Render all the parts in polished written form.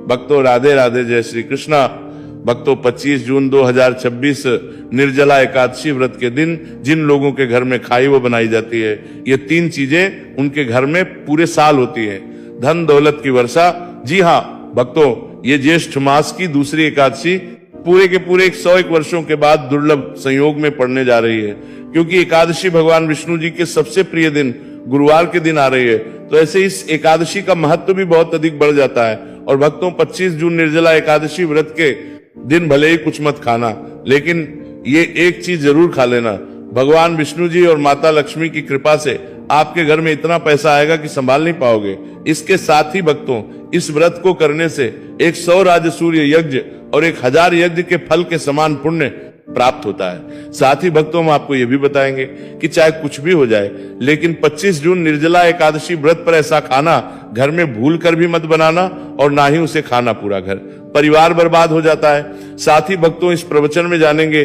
भक्तों राधे राधे, जय श्री कृष्णा। भक्तों 25 जून 2026 निर्जला एकादशी व्रत के दिन जिन लोगों के घर में खाई वो बनाई जाती है, ये 3 चीजें उनके घर में पूरे साल होती है। धन दौलत की वर्षा। जी हाँ भक्तों, ये ज्येष्ठ मास की दूसरी एकादशी पूरे के पूरे 101 वर्षों के बाद दुर्लभ संयोग में पड़ने जा रही है, क्योंकि एकादशी भगवान विष्णु जी के सबसे प्रिय दिन गुरुवार के दिन आ रही है। तो ऐसे इस एकादशी का महत्व भी बहुत अधिक बढ़ जाता है। और भक्तों 25 जून निर्जला एकादशी व्रत के दिन भले ही कुछ मत खाना, लेकिन ये एक चीज जरूर खा लेना। भगवान विष्णु जी और माता लक्ष्मी की कृपा से आपके घर में इतना पैसा आएगा कि संभाल नहीं पाओगे। इसके साथ ही भक्तों, इस व्रत को करने से 100 राजसूर्य यज्ञ और 1000 यज्ञ के फल के समान पुण्य प्राप्त होता है। साथ ही भक्तों हम आपको यह भी बताएंगे कि चाहे कुछ भी हो जाए, लेकिन 25 जून निर्जला एकादशी व्रत पर ऐसा खाना घर में भूल कर भी मत बनाना, और ना ही उसे खाना पूरा घर परिवार बर्बाद हो जाता है। साथ ही भक्तों इस प्रवचन में जानेंगे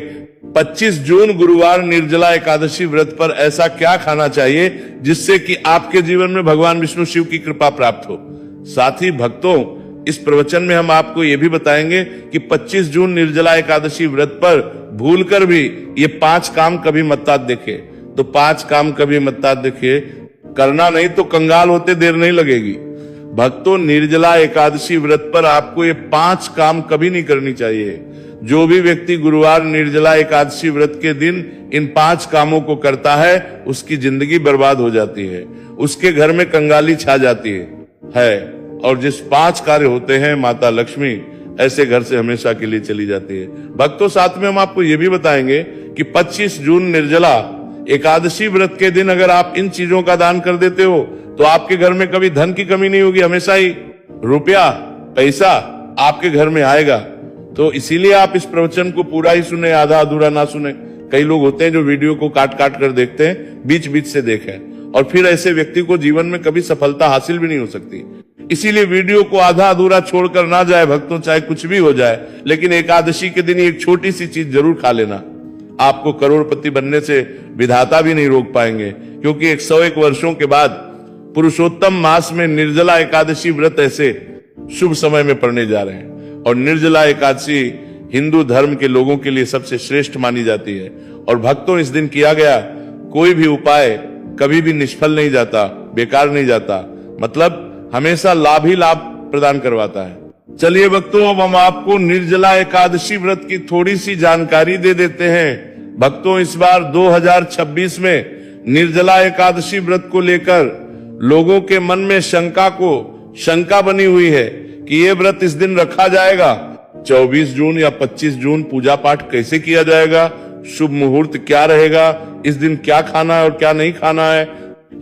25 जून गुरुवार निर्जला एकादशी व्रत पर ऐसा क्या खाना चाहिए जिससे कि आपके जीवन में भगवान विष्णु शिव की कृपा प्राप्त हो। साथ ही भक्तों इस प्रवचन में हम आपको यह भी बताएंगे कि 25 जून निर्जला एकादशी व्रत पर भूलकर भी ये 5 काम कभी मत देखे। तो 5 काम कभी मत देखे, करना नहीं तो कंगाल होते देर नहीं लगेगी। भक्तों निर्जला एकादशी व्रत पर आपको ये 5 काम कभी नहीं करनी चाहिए। जो भी व्यक्ति गुरुवार निर्जला एकादशी व्रत के दिन इन 5 कामों को करता है उसकी जिंदगी बर्बाद हो जाती है, उसके घर में कंगाली छा जाती है। और जिस 5 कार्य होते हैं माता लक्ष्मी ऐसे घर से हमेशा के लिए चली जाती है। भक्तों साथ में हम आपको ये भी बताएंगे कि 25 जून निर्जला एकादशी व्रत के दिन अगर आप इन चीजों का दान कर देते हो तो आपके घर में कभी धन की कमी नहीं होगी, हमेशा ही रुपया पैसा आपके घर में आएगा। तो इसीलिए आप इस प्रवचन को पूरा ही सुने, आधा अधूरा ना सुने। कई लोग होते हैं जो वीडियो को काट काट कर देखते हैं, बीच बीच से देखें, और फिर ऐसे व्यक्ति को जीवन में कभी सफलता हासिल भी नहीं हो सकती। इसीलिए वीडियो को आधा अधूरा छोड़कर ना जाए भक्तों, चाहे कुछ भी हो जाए, लेकिन एकादशी के दिन एक छोटी सी चीज जरूर खा लेना। आपको करोड़पति बनने से विधाता भी नहीं रोक पाएंगे, क्योंकि 101 वर्षों के बाद पुरुषोत्तम मास में निर्जला एकादशी व्रत ऐसे शुभ समय में पड़ने जा रहे हैं। और निर्जला एकादशी हिंदू धर्म के लोगों के लिए सबसे श्रेष्ठ मानी जाती है। और भक्तों इस दिन किया गया कोई भी उपाय कभी भी निष्फल नहीं जाता, बेकार नहीं जाता, मतलब हमेशा लाभ ही लाभ प्रदान करवाता है। चलिए भक्तों अब हम आपको निर्जला एकादशी व्रत की थोड़ी सी जानकारी दे देते हैं। भक्तों इस बार 2026 में निर्जला एकादशी व्रत को लेकर लोगों के मन में शंका बनी हुई है कि ये व्रत इस दिन रखा जाएगा, 24 जून या 25 जून पूजा पाठ कैसे किया जाएगा, शुभ मुहूर्त क्या रहेगा, इस दिन क्या खाना है और क्या नहीं खाना है।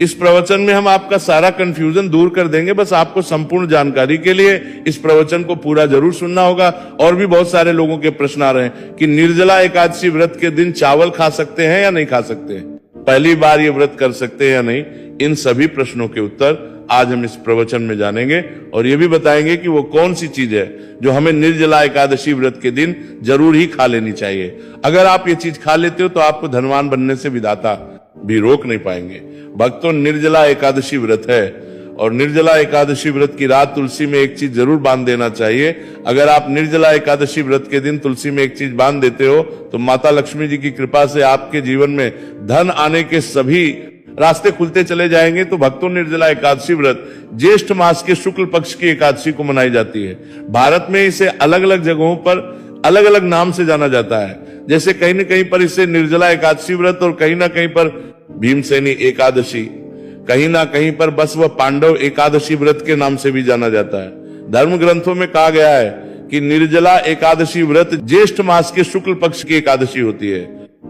इस प्रवचन में हम आपका सारा कंफ्यूजन दूर कर देंगे। बस आपको संपूर्ण जानकारी के लिए इस प्रवचन को पूरा जरूर सुनना होगा। और भी बहुत सारे लोगों के प्रश्न आ रहे हैं कि निर्जला एकादशी व्रत के दिन चावल खा सकते हैं या नहीं खा सकते हैं, पहली बार ये व्रत कर सकते हैं या नहीं। इन सभी प्रश्नों के उत्तर आज हम इस प्रवचन में जानेंगे, और ये भी बताएंगे कि वो कौन सी चीज है जो हमें निर्जला एकादशी व्रत के दिन जरूर ही खा लेनी चाहिए। अगर आप ये चीज खा लेते हो तो आपको धनवान बनने से विधाता भी रोक नहीं पाएंगे। भक्तों निर्जला एकादशी व्रत है, और निर्जला एकादशी व्रत की रात तुलसी में एक चीज जरूर बांध देना चाहिए। अगर आप निर्जला एकादशी व्रत के दिन तुलसी में एक चीज बांध देते हो तो माता लक्ष्मी जी की कृपा से आपके जीवन में धन आने के सभी रास्ते खुलते चले जाएंगे। तो भक्तों निर्जला एकादशी व्रत ज्येष्ठ मास के शुक्ल पक्ष की एकादशी को मनाई जाती है। भारत में इसे अलग अलग जगहों पर अलग अलग नाम से जाना जाता है। जैसे कहीं न कहीं पर इसे निर्जला एकादशी व्रत, और कहीं ना कहीं पर भीमसेनी एकादशी, कहीं ना कहीं पर बसव पांडव एकादशी व्रत के नाम से भी जाना जाता है। धर्म ग्रंथों में कहा गया है कि निर्जला एकादशी व्रत ज्येष्ठ मास के शुक्ल पक्ष की एकादशी होती है,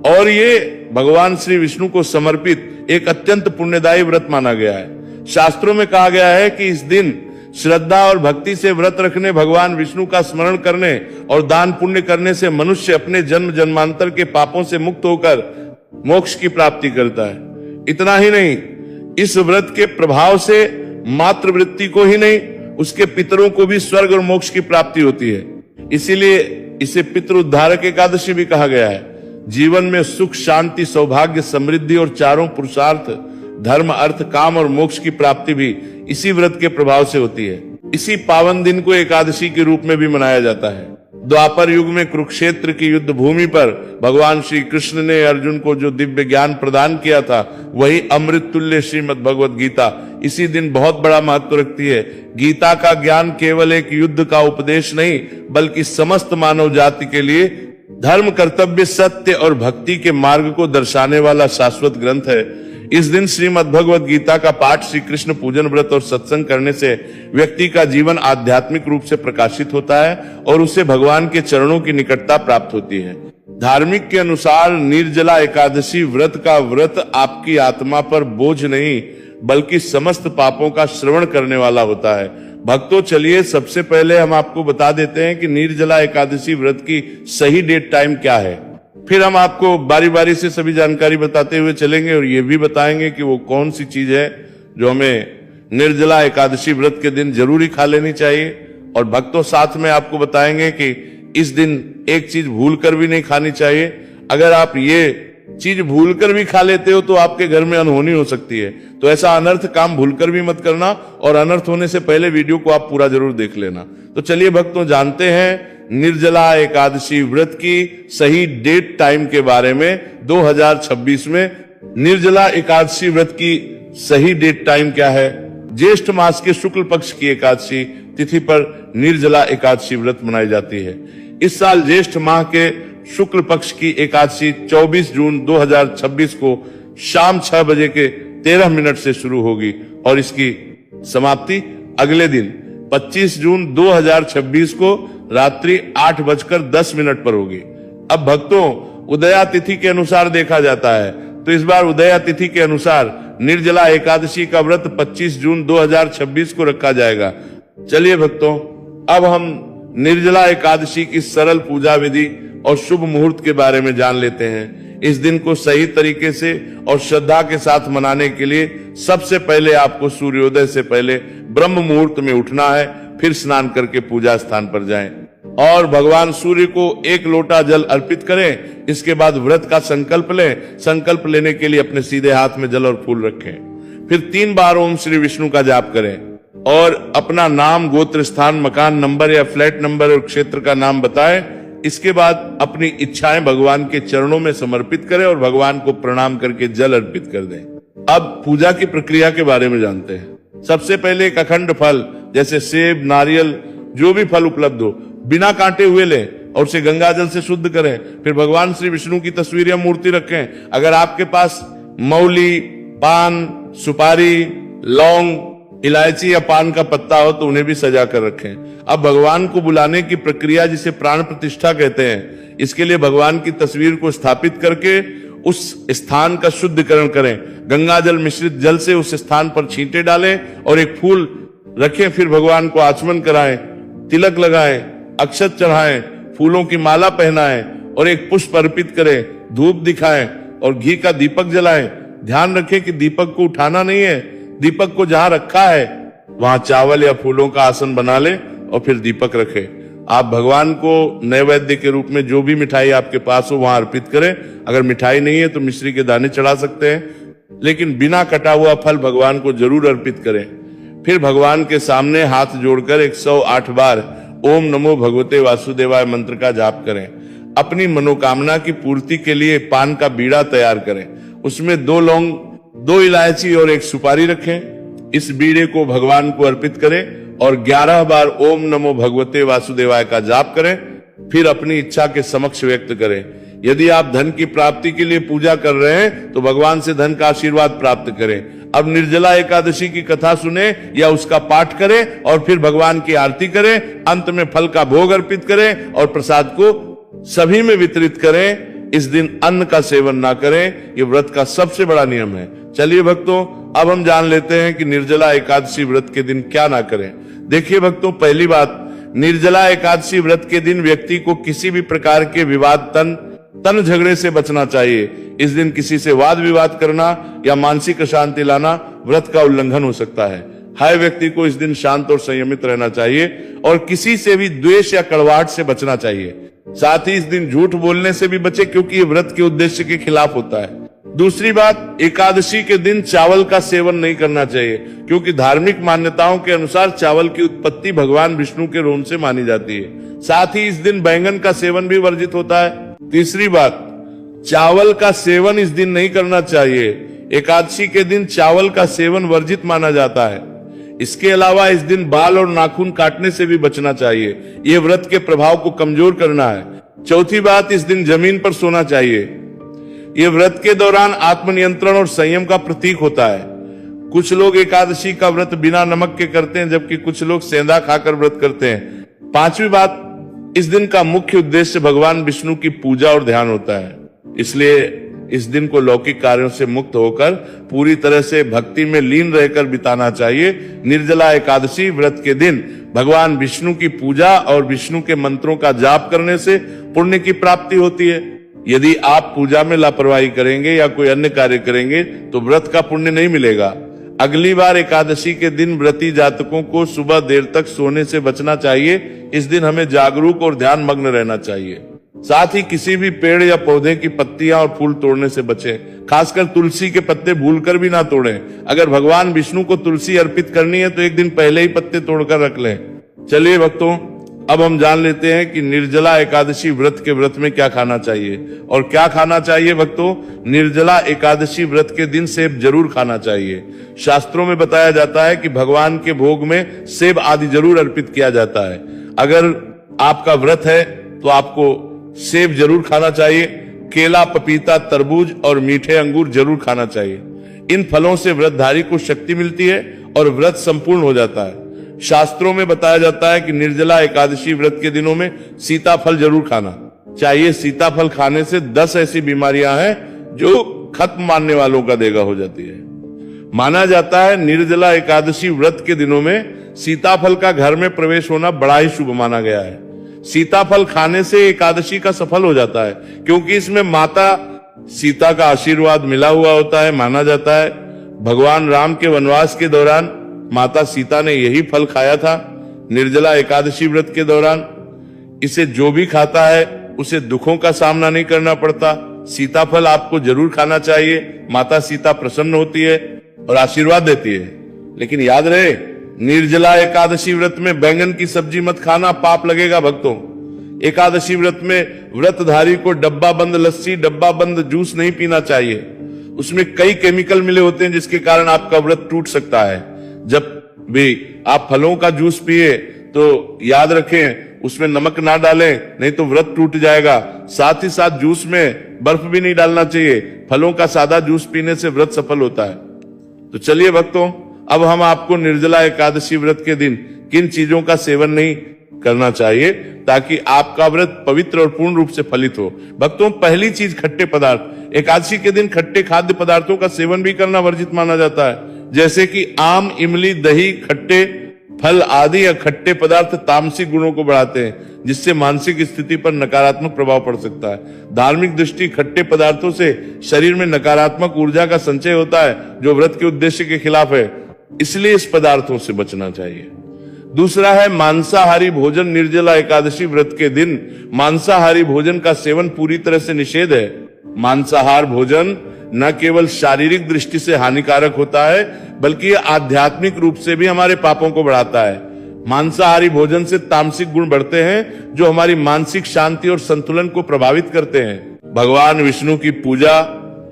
और ये भगवान श्री विष्णु को समर्पित एक अत्यंत पुण्यदायी व्रत माना गया है। शास्त्रों में कहा गया है कि इस दिन श्रद्धा और भक्ति से व्रत रखने, भगवान विष्णु का स्मरण करने और दान पुण्य करने से मनुष्य अपने जन्म जन्मांतर के पापों से मुक्त होकर मोक्ष की प्राप्ति करता है। इतना ही नहीं, इस व्रत के प्रभाव से मातृवृत्ति को ही नहीं, उसके पितरों को भी स्वर्ग और मोक्ष की प्राप्ति होती है। इसीलिए इसे पितृ उद्धारक एकादशी भी कहा गया है। जीवन में सुख शांति सौभाग्य समृद्धि और चारों पुरुषार्थ धर्म अर्थ काम और मोक्ष की प्राप्ति भी इसी व्रत के प्रभाव से होती है। इसी पावन दिन को एकादशी के रूप में भी मनाया जाता है। द्वापर युग में कुरुक्षेत्र की युद्ध भूमि पर भगवान श्री कृष्ण ने अर्जुन को जो दिव्य ज्ञान प्रदान किया था, वही अमृत तुल्य श्रीमद् भगवत गीता इसी दिन बहुत बड़ा महत्व रखती है। गीता का ज्ञान केवल एक युद्ध का उपदेश नहीं, बल्कि समस्त मानव जाति के लिए धर्म, कर्तव्य, सत्य और भक्ति के मार्ग को दर्शाने वाला शाश्वत ग्रंथ है। इस दिन श्रीमद् भगवत गीता का पाठ, श्री कृष्ण पूजन, व्रत और सत्संग करने से व्यक्ति का जीवन आध्यात्मिक रूप से प्रकाशित होता है और उसे भगवान के चरणों की निकटता प्राप्त होती है। धार्मिक के अनुसार निर्जला एकादशी व्रत का व्रत आपकी आत्मा पर बोझ नहीं, बल्कि समस्त पापों का श्रवण करने वाला होता है। भक्तों, चलिए सबसे पहले हम आपको बता देते हैं कि निर्जला एकादशी व्रत की सही डेट टाइम क्या है। फिर हम आपको बारी बारी से सभी जानकारी बताते हुए चलेंगे और ये भी बताएंगे कि वो कौन सी चीज है जो हमें निर्जला एकादशी व्रत के दिन जरूरी खा लेनी चाहिए। और भक्तों, साथ में आपको बताएंगे कि इस दिन एक चीज भूलकर भी नहीं खानी चाहिए। अगर आप ये चीज भूलकर भी खा लेते हो तो आपके घर में अनहोनी हो सकती है। तो ऐसा अनर्थ काम भूलकर भी मत करना, और अनर्थ होने से पहले वीडियो को आप पूरा जरूर देख लेना। तो चलिए भक्तों, जानते हैं निर्जला एकादशी व्रत की सही डेट टाइम के बारे में। 2026 में निर्जला एकादशी व्रत की सही डेट टाइम क्या है? ज्येष्ठ मास के शुक्ल पक्ष की एकादशी तिथि पर निर्जला एकादशी व्रत मनाई जाती है। इस साल ज्येष्ठ माह के शुक्ल पक्ष की एकादशी 24 जून 2026 को शाम 6 बजे के 13 मिनट से शुरू होगी और इसकी समाप्ति अगले दिन 25 जून 2026 को रात्रि 8:10 पर होगी। अब भक्तों, उदया तिथि के अनुसार देखा जाता है, तो इस बार उदया तिथि के अनुसार निर्जला एकादशी का व्रत 25 जून 2026 को रखा जाएगा। चलिए भक्तों, अब हम निर्जला एकादशी की सरल पूजा विधि और शुभ मुहूर्त के बारे में जान लेते हैं। इस दिन को सही तरीके से और श्रद्धा के साथ मनाने के लिए सबसे पहले आपको सूर्योदय से पहले ब्रह्म मुहूर्त में उठना है। फिर स्नान करके पूजा स्थान पर जाएं और भगवान सूर्य को 1 लोटा जल अर्पित करें। इसके बाद व्रत का संकल्प लें। संकल्प लेने के लिए अपने सीधे हाथ में जल और फूल रखें। फिर 3 बार ओम श्री विष्णु का जाप करें और अपना नाम, गोत्र, स्थान, मकान नंबर या फ्लैट नंबर और क्षेत्र का नाम बताएं। इसके बाद अपनी इच्छाएं भगवान के चरणों में समर्पित करें और भगवान को प्रणाम करके जल अर्पित कर दें। अब पूजा की प्रक्रिया के बारे में जानते हैं। सबसे पहले एक अखंड फल जैसे सेब, नारियल, जो भी फल उपलब्ध हो, बिना कांटे हुए लें और उसे गंगा जल से शुद्ध करें। फिर भगवान श्री विष्णु की तस्वीर या मूर्ति रखें। अगर आपके पास मौली, पान, सुपारी, लौंग, इलायची या पान का पत्ता हो तो उन्हें भी सजा कर रखें। अब भगवान को बुलाने की प्रक्रिया, जिसे प्राण प्रतिष्ठा कहते हैं, इसके लिए भगवान की तस्वीर को स्थापित करके उस स्थान का शुद्धिकरण करें। गंगा जल मिश्रित जल से उस स्थान पर छींटे डालें और एक फूल रखें। फिर भगवान को आचमन कराएं, तिलक लगाएं, अक्षत चढ़ाएं, फूलों की माला पहनाएं और एक पुष्प अर्पित करें, धूप दिखाएं और घी का दीपक जलाएं। ध्यान रखें कि दीपक को उठाना नहीं है। दीपक को जहां रखा है वहां चावल या फूलों का आसन बना लें और फिर दीपक रखें। आप भगवान को नैवेद्य के रूप में जो भी मिठाई आपके पास हो वहां अर्पित करें। अगर मिठाई नहीं है तो मिश्री के दाने चढ़ा सकते हैं, लेकिन बिना कटा हुआ फल भगवान को जरूर अर्पित करें। फिर भगवान के सामने हाथ जोड़कर 108 बार ओम नमो भगवते वासुदेवाय मंत्र का जाप करें। अपनी मनोकामना की पूर्ति के लिए पान का बीड़ा तैयार करें। उसमें 2 लौंग, 2 इलायची और 1 सुपारी रखें। इस बीड़े को भगवान को अर्पित करें और 11 बार ओम नमो भगवते वासुदेवाय का जाप करें। फिर अपनी इच्छा के समक्ष व्यक्त करें। यदि आप धन की प्राप्ति के लिए पूजा कर रहे हैं तो भगवान से धन का आशीर्वाद प्राप्त करें। अब निर्जला एकादशी की कथा सुने या उसका पाठ करें और फिर भगवान की आरती करें। अंत में फल का भोग अर्पित करें और प्रसाद को सभी में वितरित करें। इस दिन अन्न का सेवन ना करें। ये व्रत का सबसे बड़ा नियम है। चलिए भक्तों, अब हम जान लेते हैं कि निर्जला एकादशी व्रत के दिन क्या ना करें। देखिए भक्तों, पहली बात, निर्जला एकादशी व्रत के दिन व्यक्ति को किसी भी प्रकार के विवाद, तन झगड़े से बचना चाहिए। इस दिन किसी से वाद विवाद करना या मानसिक अशांति लाना व्रत का उल्लंघन हो सकता है। हर व्यक्ति को इस दिन शांत और संयमित रहना चाहिए और किसी से भी द्वेष या कड़वाहट से बचना चाहिए। साथ ही इस दिन झूठ बोलने से भी बचे, क्योंकि ये व्रत के उद्देश्य के खिलाफ होता है। दूसरी बात, एकादशी के दिन चावल का सेवन नहीं करना चाहिए, क्योंकि धार्मिक मान्यताओं के अनुसार चावल की उत्पत्ति भगवान विष्णु के रोम से मानी जाती है। साथ ही इस दिन बैंगन का सेवन भी वर्जित होता है। तीसरी बात, चावल का सेवन इस दिन नहीं करना चाहिए। एकादशी के दिन चावल का सेवन वर्जित माना जाता है। इसके अलावा इस दिन बाल और नाखून काटने से भी बचना चाहिए। ये व्रत के प्रभाव को कमजोर करना है। चौथी बात, इस दिन जमीन पर सोना चाहिए। ये व्रत के दौरान आत्मनियंत्रण और संयम का प्रतीक होता है। कुछ लोग एकादशी का व्रत बिना नमक के करते हैं, जबकि कुछ लोग सेंधा खाकर व्रत करते हैं। पांचवी बात, इस दिन का मुख्य उद्देश्य भगवान विष्णु की पूजा और ध्यान होता है। इसलिए इस दिन को लौकिक कार्यों से मुक्त होकर पूरी तरह से भक्ति में लीन रहकर बिताना चाहिए। निर्जला एकादशी व्रत के दिन भगवान विष्णु की पूजा और विष्णु के मंत्रों का जाप करने से पुण्य की प्राप्ति होती है। यदि आप पूजा में लापरवाही करेंगे या कोई अन्य कार्य करेंगे तो व्रत का पुण्य नहीं मिलेगा। अगली बार एकादशी के दिन व्रती जातकों को सुबह देर तक सोने से बचना चाहिए। इस दिन हमें जागरूक और ध्यान मग्न रहना चाहिए। साथ ही किसी भी पेड़ या पौधे की पत्तियां और फूल तोड़ने से बचें। खासकर तुलसी के पत्ते भूलकर भी ना तोड़ें। अगर भगवान विष्णु को तुलसी अर्पित करनी है तो एक दिन पहले ही पत्ते तोड़कर रख लें। चलिए भक्तों, अब हम जान लेते हैं कि निर्जला एकादशी व्रत के व्रत में क्या खाना चाहिए और क्या खाना चाहिए। भक्तों, निर्जला एकादशी व्रत के दिन सेब जरूर खाना चाहिए। शास्त्रों में बताया जाता है कि भगवान के भोग में सेब आदि जरूर अर्पित किया जाता है। अगर आपका व्रत है तो आपको सेब जरूर खाना चाहिए। केला, पपीता, तरबूज और मीठे अंगूर जरूर खाना चाहिए। इन फलों से व्रतधारी को शक्ति मिलती है और व्रत संपूर्ण हो जाता है। शास्त्रों में बताया जाता है कि निर्जला एकादशी व्रत के दिनों में सीताफल जरूर खाना चाहिए। सीताफल खाने से 10 ऐसी बीमारियां हैं जो खत्म मानने वालों का देगा हो जाती है। माना जाता है निर्जला एकादशी व्रत के दिनों में सीताफल का घर में प्रवेश होना बड़ा ही शुभ माना गया है। सीताफल खाने से एकादशी का सफल हो जाता है, क्योंकि इसमें माता सीता का आशीर्वाद मिला हुआ होता है। माना जाता है भगवान राम के वनवास के दौरान माता सीता ने यही फल खाया था। निर्जला एकादशी व्रत के दौरान इसे जो भी खाता है उसे दुखों का सामना नहीं करना पड़ता। सीताफल आपको जरूर खाना चाहिए। माता सीता प्रसन्न होती है और आशीर्वाद देती है। लेकिन याद रहे, निर्जला एकादशी व्रत में बैंगन की सब्जी मत खाना, पाप लगेगा भक्तों। एकादशी व्रत में व्रतधारी को डब्बा बंद लस्सी, डब्बा बंद जूस नहीं पीना चाहिए। उसमें कई केमिकल मिले होते हैं जिसके कारण आपका व्रत टूट सकता है। जब भी आप फलों का जूस पिए तो याद रखें उसमें नमक ना डालें, नहीं तो व्रत टूट जाएगा। साथ ही साथ जूस में बर्फ भी नहीं डालना चाहिए। फलों का सादा जूस पीने से व्रत सफल होता है। तो चलिए भक्तों, अब हम आपको निर्जला एकादशी व्रत के दिन किन चीजों का सेवन नहीं करना चाहिए ताकि आपका व्रत पवित्र और पूर्ण रूप से फलित हो। भक्तों, पहली चीज खट्टे पदार्थ। एकादशी के दिन खट्टे खाद्य पदार्थों का सेवन भी करना वर्जित माना जाता है, जैसे कि आम, इमली, दही, खट्टे फल आदि या खट्टे पदार्थ तामसिक गुणों को बढ़ाते हैं, जिससे मानसिक स्थिति पर नकारात्मक प्रभाव पड़ सकता है। धार्मिक दृष्टि खट्टे पदार्थों से शरीर में नकारात्मक ऊर्जा का संचय होता है, जो व्रत के उद्देश्य के खिलाफ है। इसलिए इस पदार्थों से बचना चाहिए। दूसरा है मांसाहारी भोजन। निर्जला एकादशी व्रत के दिन मांसाहारी भोजन का सेवन पूरी तरह से निषेध है। मांसाहार भोजन न केवल शारीरिक दृष्टि से हानिकारक होता है, बल्कि यह आध्यात्मिक रूप से भी हमारे पापों को बढ़ाता है। मांसाहारी भोजन से तामसिक गुण बढ़ते हैं, जो हमारी मानसिक शांति और संतुलन को प्रभावित करते हैं। भगवान विष्णु की पूजा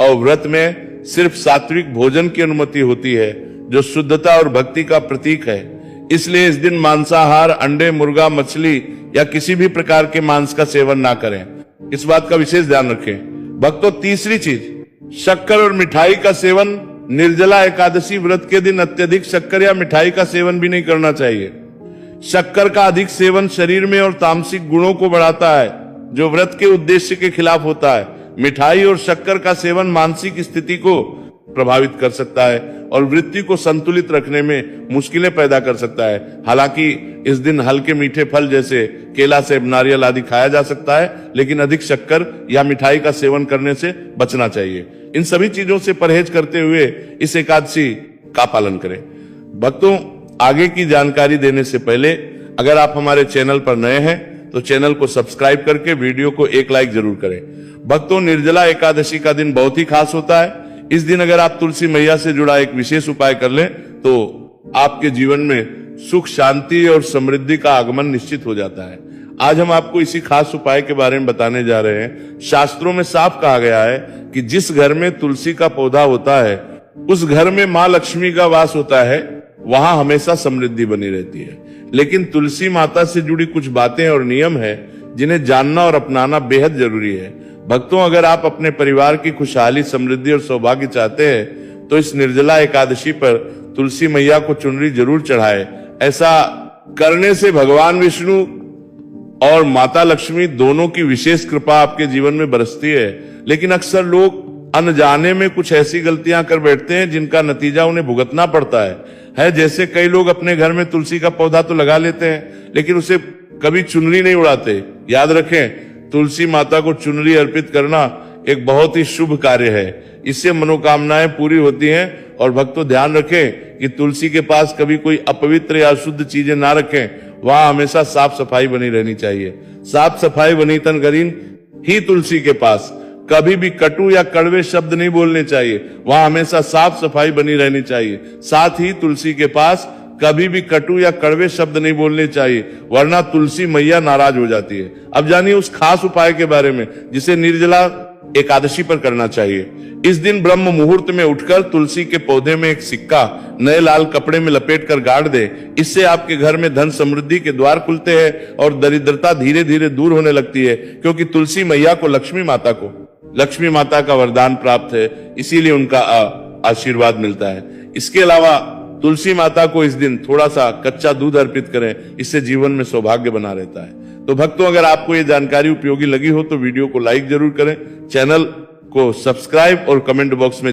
और व्रत में सिर्फ सात्विक भोजन की अनुमति होती है, जो शुद्धता और भक्ति का प्रतीक है। इसलिए इस दिन मांसाहार, अंडे, मुर्गा, मछली या किसी भी प्रकार के मांस का सेवन ना करें। इस बात का विशेष ध्यान रखें। भक्तों, तीसरी चीज, शक्कर और मिठाई का सेवन। निर्जला एकादशी व्रत के दिन अत्यधिक शक्कर या मिठाई का सेवन भी नहीं करना चाहिए। शक्कर का अधिक सेवन शरीर में और तामसिक गुणों को बढ़ाता है, जो व्रत के उद्देश्य के खिलाफ होता है। मिठाई और शक्कर का सेवन मानसिक स्थिति को प्रभावित कर सकता है और वृत्ति को संतुलित रखने में मुश्किलें पैदा कर सकता है। हालांकि इस दिन हल्के मीठे फल जैसे केला, सेब, नारियल आदि खाया जा सकता है, लेकिन अधिक शक्कर या मिठाई का सेवन करने से बचना चाहिए। इन सभी चीजों से परहेज करते हुए इस एकादशी का पालन करें। भक्तों, आगे की जानकारी देने से पहले अगर आप हमारे चैनल पर नए हैं तो चैनल को सब्सक्राइब करके वीडियो को एक लाइक जरूर करें। भक्तों, निर्जला एकादशी का दिन बहुत ही खास होता है। इस दिन अगर आप तुलसी मैया से जुड़ा एक विशेष उपाय कर लें तो आपके जीवन में सुख, शांति और समृद्धि का आगमन निश्चित हो जाता है। आज हम आपको इसी खास उपाय के बारे में बताने जा रहे हैं। शास्त्रों में साफ कहा गया है कि जिस घर में तुलसी का पौधा होता है उस घर में मां लक्ष्मी का वास होता है, वहां हमेशा समृद्धि बनी रहती है। लेकिन तुलसी माता से जुड़ी कुछ बातें और नियम है जिन्हें जानना और अपनाना बेहद जरूरी है। भक्तों, अगर आप अपने परिवार की खुशहाली, समृद्धि और सौभाग्य चाहते हैं तो इस निर्जला एकादशी पर तुलसी मैया को चुनरी जरूर चढ़ाएं। ऐसा करने से भगवान विष्णु और माता लक्ष्मी दोनों की विशेष कृपा आपके जीवन में बरसती है। लेकिन अक्सर लोग अनजाने में कुछ ऐसी गलतियां कर बैठते हैं जिनका नतीजा उन्हें भुगतना पड़ता है। जैसे कई लोग अपने घर में तुलसी का पौधा तो लगा लेते हैं लेकिन उसे कभी चुनरी नहीं उड़ाते। याद रखें, तुलसी माता को चुनरी अर्पित करना एक बहुत ही शुभ कार्य है। इससे मनोकामनाएं पूरी होती हैं। और भक्तों, ध्यान रखें कि तुलसी के पास कभी कोई अपवित्र या अशुद्ध चीजें ना रखें। वहां हमेशा साफ सफाई बनी रहनी चाहिए। साफ सफाई बनी तन करीन ही तुलसी के पास कभी भी कटु या कड़वे शब्द नहीं बोलने चाहिए। वहां हमेशा साफ सफाई बनी रहनी चाहिए। साथ ही तुलसी के पास कभी भी कटु या कड़वे शब्द नहीं बोलने चाहिए, वरना तुलसी मैया नाराज हो जाती है। अब जानिए उस खास उपाय के बारे में जिसे निर्जला एकादशी पर करना चाहिए। इस दिन ब्रह्म मुहूर्त में उठकर तुलसी के पौधे में एक सिक्का नए लाल कपड़े में लपेटकर गाड़ दे। इससे आपके घर में धन समृद्धि के द्वार खुलते हैं और दरिद्रता धीरे धीरे दूर होने लगती है, क्योंकि तुलसी मैया को लक्ष्मी माता का वरदान प्राप्त है, इसीलिए उनका आशीर्वाद मिलता है। इसके अलावा तुलसी माता को इस दिन थोड़ा सा कच्चा दूध अर्पित करें, इससे जीवन में सौभाग्य बना रहता है। तो भक्तों, अगर आपको ये जानकारी उपयोगी लगी हो तो वीडियो को लाइक जरूर करें, चैनल को सब्सक्राइब और कमेंट बॉक्स में